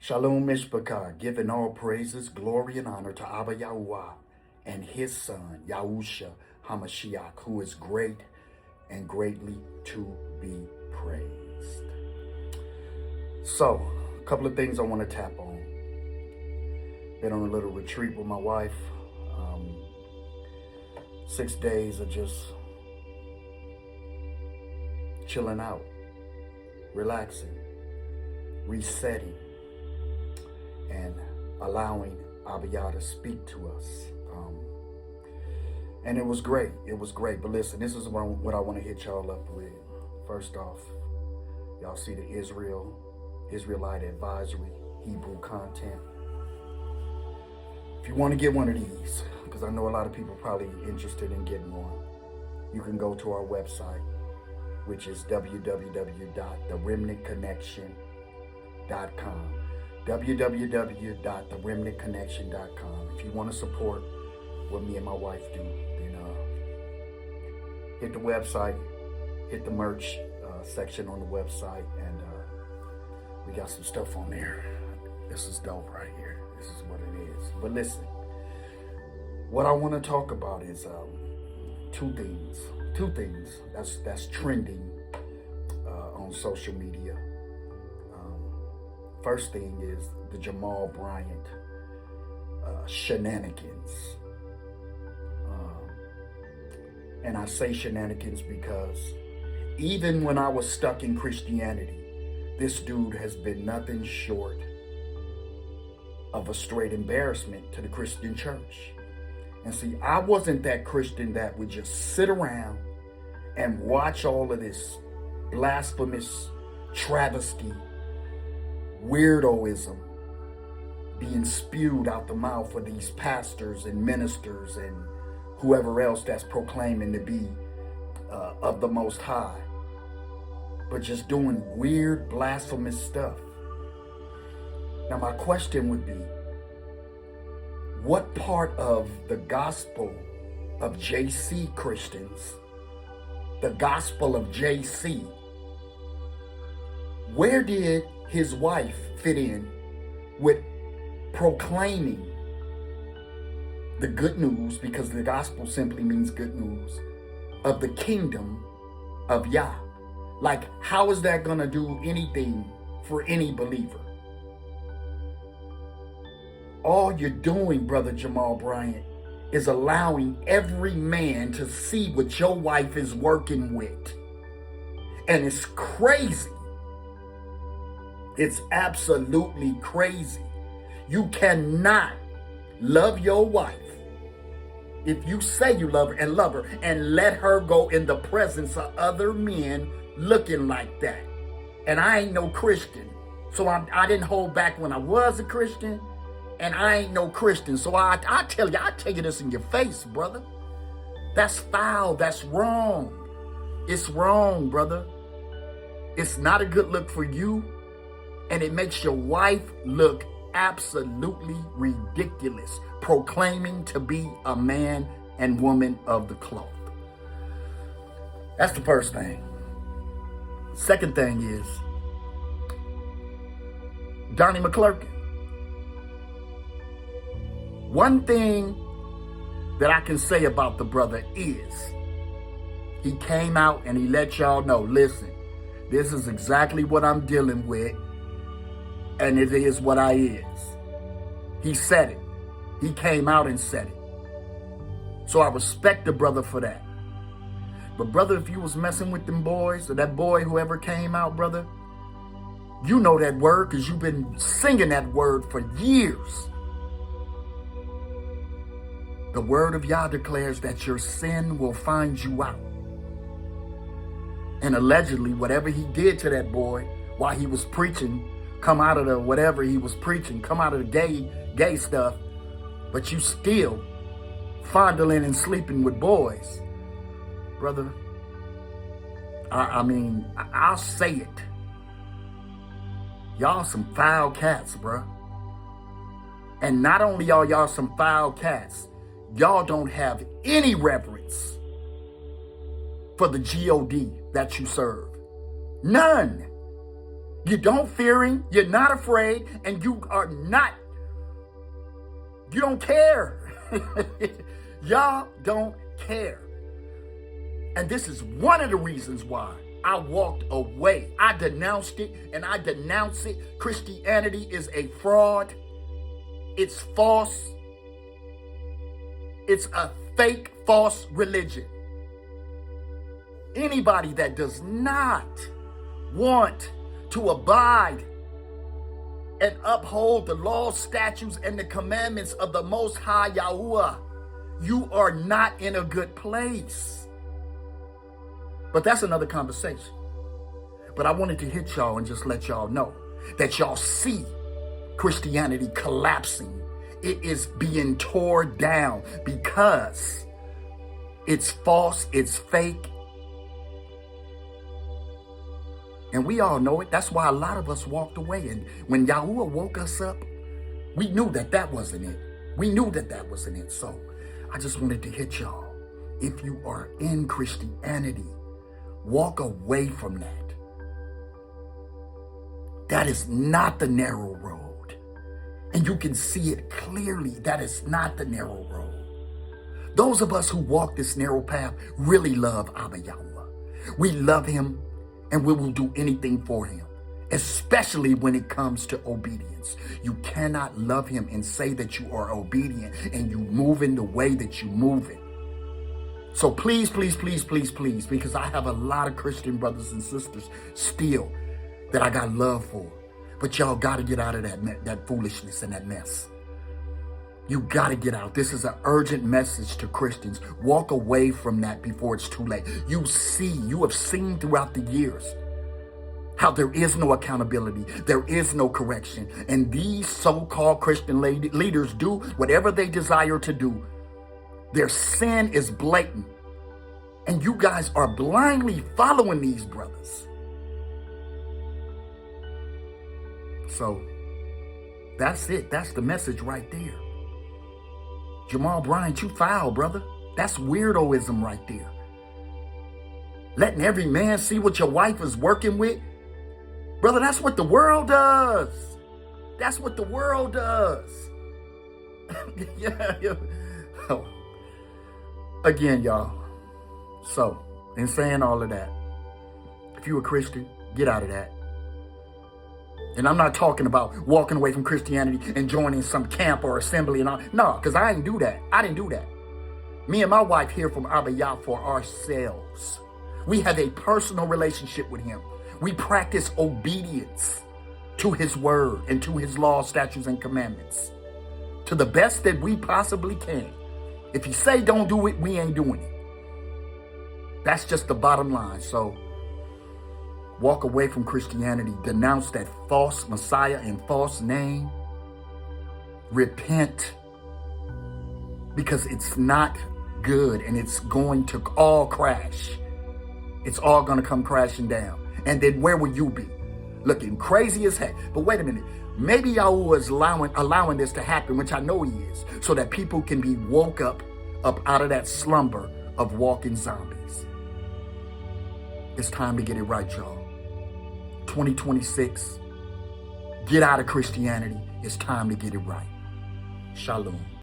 Shalom Mishpachah, giving all praises, glory, and honor to Abba Yahuwah and his son, Yahusha HaMashiach, who is great and greatly to be praised. So, a couple of things I want to tap on. Been on a little retreat with my wife. 6 days of just chilling out, relaxing, resetting, and allowing Abba Yah to speak to us. And it was great. It was great. But listen, this is what I want to hit y'all up with. First off, y'all see the Israelite Advisory Hebrew content. If you want to get one of these, because I know a lot of people probably interested in getting one, you can go to our website, which is www.theremnantconnection.com. www.theremnantconnection.com. If you want to support what me and my wife do, then hit the website, hit the merch section on the website, and we got some stuff on there. This is dope right here. This is what it is. But listen, what I want to talk about is two things that's trending on social media. First thing is the Jamal Bryant shenanigans. And I say shenanigans because even when I was stuck in Christianity, this dude has been nothing short of a straight embarrassment to the Christian church. And see, I wasn't that Christian that would just sit around and watch all of this blasphemous travesty, weirdoism being spewed out the mouth of these pastors and ministers and whoever else that's proclaiming to be of the Most High, but just doing weird, blasphemous stuff. Now, my question would be, what part of the gospel of JC Christians, the gospel of JC, where did his wife fit in with proclaiming the good news, because the gospel simply means good news, of the kingdom of Yah? Like, how is that going to do anything for any believer? All you're doing, Brother Jamal Bryant, is allowing every man to see what your wife is working with. And it's crazy. It's absolutely crazy. You cannot love your wife if you say you love her and let her go in the presence of other men looking like that. And I ain't no Christian, so I didn't hold back when I was a Christian, and I ain't no Christian, so I tell you this in your face, brother. That's foul. That's wrong. It's wrong, brother. It's not a good look for you, and it makes your wife look absolutely ridiculous, proclaiming to be a man and woman of the cloth. That's the first thing. Second thing is Donnie McClurkin. One thing that I can say about the brother is he came out and he let y'all know, listen, this is exactly what I'm dealing with, and it is what I is. He said it. He came out and said it. So I respect the brother for that. But brother, if you was messing with them boys, or that boy, whoever came out, brother, you know that word because you've been singing that word for years. The word of Yah declares that your sin will find you out. And allegedly, whatever he did to that boy while he was preaching, come out of the whatever he was preaching, come out of the gay stuff, but you still fondling and sleeping with boys. Brother, I'll say it. Y'all some foul cats, bro. And not only are y'all some foul cats, y'all don't have any reverence for the God that you serve. None. You don't fear him, you're not afraid, and you don't care. Y'all don't care. And this is one of the reasons why I walked away. I denounced it, and I denounce it. Christianity is a fraud. It's false. It's a fake, false religion. Anybody that does not want to abide and uphold the laws, statutes, and the commandments of the Most High Yahuwah, you are not in a good place. But that's another conversation. But I wanted to hit y'all and just let y'all know that y'all see Christianity collapsing. It is being torn down because it's false, it's fake. And we all know it. That's why a lot of us walked away. And when Yahuwah woke us up, we knew that that wasn't it. We knew that that wasn't it. So I just wanted to hit y'all. If you are in Christianity, walk away from that. That is not the narrow road. And you can see it clearly. That is not the narrow road. Those of us who walk this narrow path really love Abba Yahuwah. We love him and we will do anything for him, especially when it comes to obedience. You cannot love him and say that you are obedient and you move in the way that you move it. So please, please, please, please, please, because I have a lot of Christian brothers and sisters still that I got love for. But y'all got to get out of that foolishness and that mess. You got to get out. This is an urgent message to Christians. Walk away from that before it's too late. You have seen throughout the years how there is no accountability. There is no correction. And these so-called Christian leaders do whatever they desire to do. Their sin is blatant. And you guys are blindly following these brothers. So that's it. That's the message right there. Jamal Bryant, you foul, brother. That's weirdoism right there. Letting every man see what your wife is working with. Brother, that's what the world does. That's what the world does. Yeah. Oh. Again, y'all. So, in saying all of that, if you're a Christian, get out of that. And I'm not talking about walking away from Christianity and joining some camp or assembly and all. No, because I didn't do that. I didn't do that. Me and my wife hear from Abba Yah for ourselves. We have a personal relationship with him. We practice obedience to his word and to his laws, statutes, and commandments to the best that we possibly can. If he say don't do it, we ain't doing it. That's just the bottom line. So walk away from Christianity. Denounce that false Messiah and false name. Repent. Because it's not good and it's going to all crash. It's all going to come crashing down. And then where will you be? Looking crazy as heck. But wait a minute. Maybe Yahuwah is allowing this to happen, which I know he is, so that people can be woke up out of that slumber of walking zombies. It's time to get it right, y'all. 2026, get out of Christianity. It's time to get it right. Shalom.